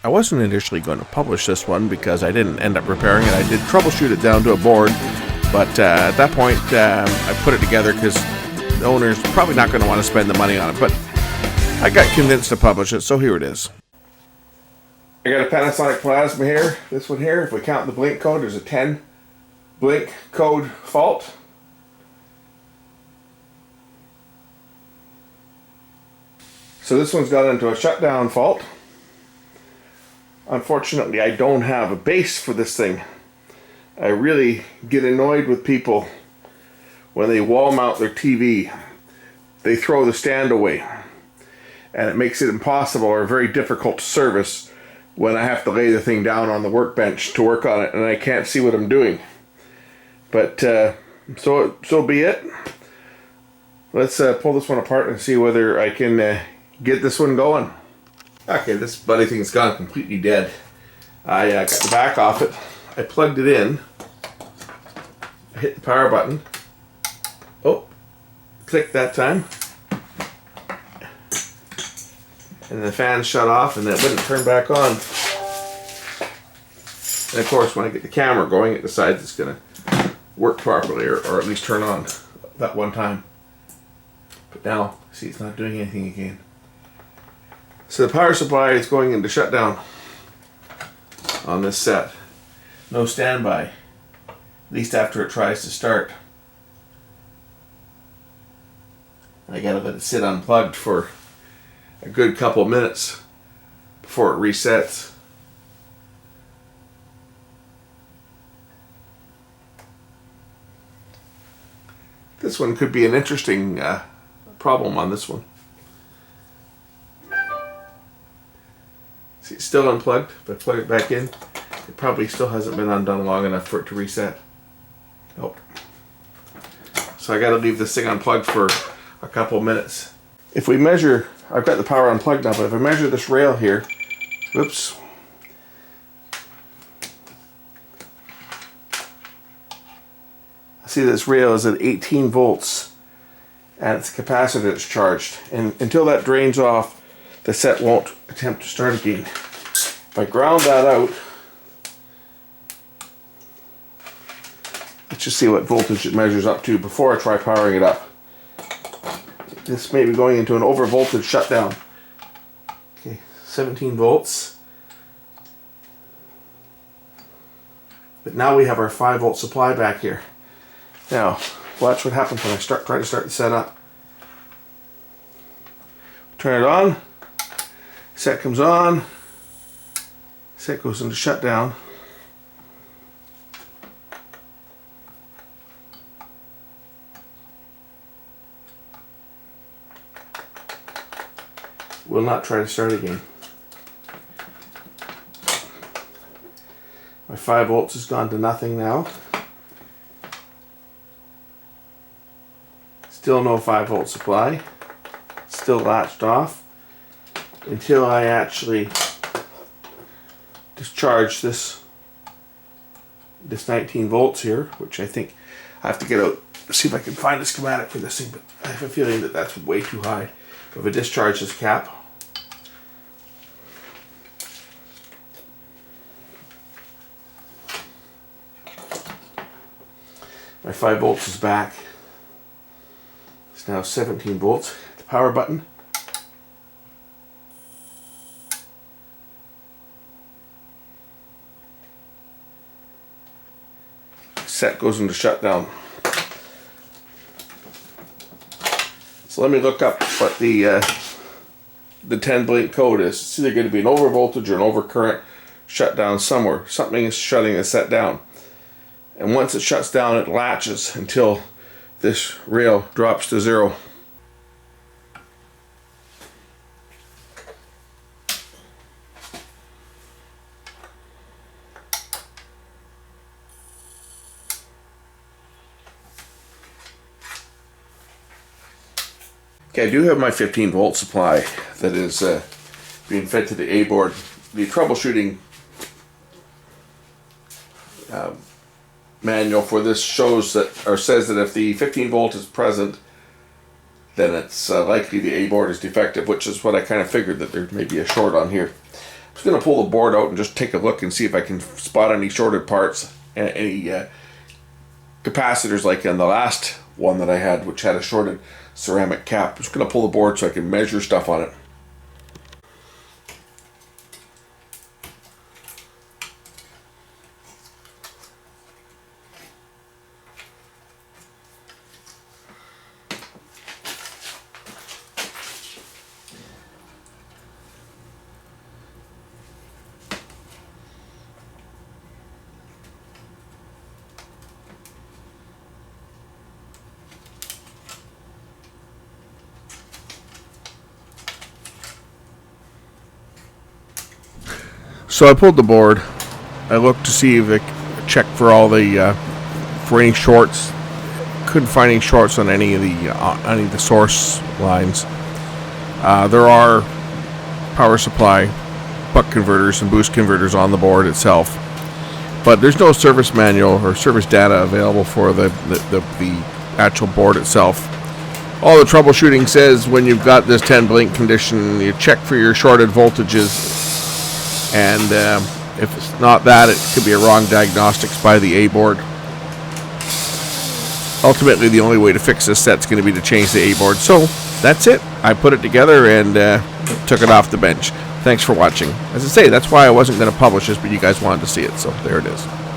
I wasn't initially going to publish this one because I didn't end up repairing it. I did troubleshoot it down to a board, but at that point I put it together because the owner's probably not going to want to spend the money on it, but I got convinced to publish it, so here it is. I got a Panasonic plasma here. This one here, if we count the blink code, there's a 10 blink code fault. So this one's got into a shutdown fault. Unfortunately, I don't have a base for this thing. I really get annoyed with people when they wall mount their TV. They throw the stand away, and it makes it impossible or very difficult to service when I have to lay the thing down on the workbench to work on it and I can't see what I'm doing. But so be it. Let's pull this one apart and see whether I can get this one going. Okay, this bloody thing's gone completely dead. I got the back off it. I plugged it in. I hit the power button. Oh, clicked that time. And the fan shut off and it wouldn't turn back on. And of course, when I get the camera going, it decides it's going to work properly, or at least turn on that one time. But now, see, it's not doing anything again. So the power supply is going into shutdown on this set. No standby, at least after it tries to start. I gotta let it sit unplugged for a good couple of minutes before it resets. This one could be an interesting problem on this one. See, it's still unplugged. If I plug it back in, it probably still hasn't been undone long enough for it to reset. Nope. So I gotta leave this thing unplugged for a couple minutes. If we measure, I've got the power unplugged now, but if I measure this rail here, whoops. See, this rail is at 18 volts and it's capacitor is charged. And until that drains off, the set won't attempt to start again. If I ground that out, let's just see what voltage it measures up to before I try powering it up. This may be going into an over voltage shutdown. Okay, 17 volts. But now we have our 5 volt supply back here. Now, watch what happens when I try to start the set up. Turn it on. Set comes on. Set goes into shutdown. Will not try to start again. My 5 volts has gone to nothing now. Still no 5 volt supply. Still latched off until I actually discharge this 19 volts here, which I think I have to get out, see if I can find a schematic for this thing, but I have a feeling that that's way too high. If I discharge this cap, my 5 volts is back. It's now 17 volts. The power button. Set goes into shutdown. So let me look up what the 10 blink code is. It's either going to be an over voltage or an over current shutdown somewhere. Something is shutting the set down. And once it shuts down, it latches until this rail drops to 0. Okay, I do have my 15 volt supply that is being fed to the A board. The troubleshooting manual for this shows that, or says that if the 15 volt is present, then it's likely the A board is defective, which is what I kind of figured, that there may be a short on here. just going to pull the board out and just take a look and see if I can spot any shorted parts, any capacitors like in the last one that I had, which had a shorted ceramic cap. I'm just going to pull the board so I can measure stuff on it. So I pulled the board. I looked to see if I checked for all the for any shorts. Couldn't find any shorts on any of the source lines. There are power supply, buck converters, and boost converters on the board itself, but there's no service manual or service data available for the actual board itself. All the troubleshooting says when you've got this 10 blink condition, you check for your shorted voltages. And if it's not that, it could be a wrong diagnostics by the A-board. Ultimately, the only way to fix this set's going to be to change the A-board. So, that's it. I put it together and took it off the bench. Thanks for watching. As I say, that's why I wasn't going to publish this, but you guys wanted to see it, so there it is.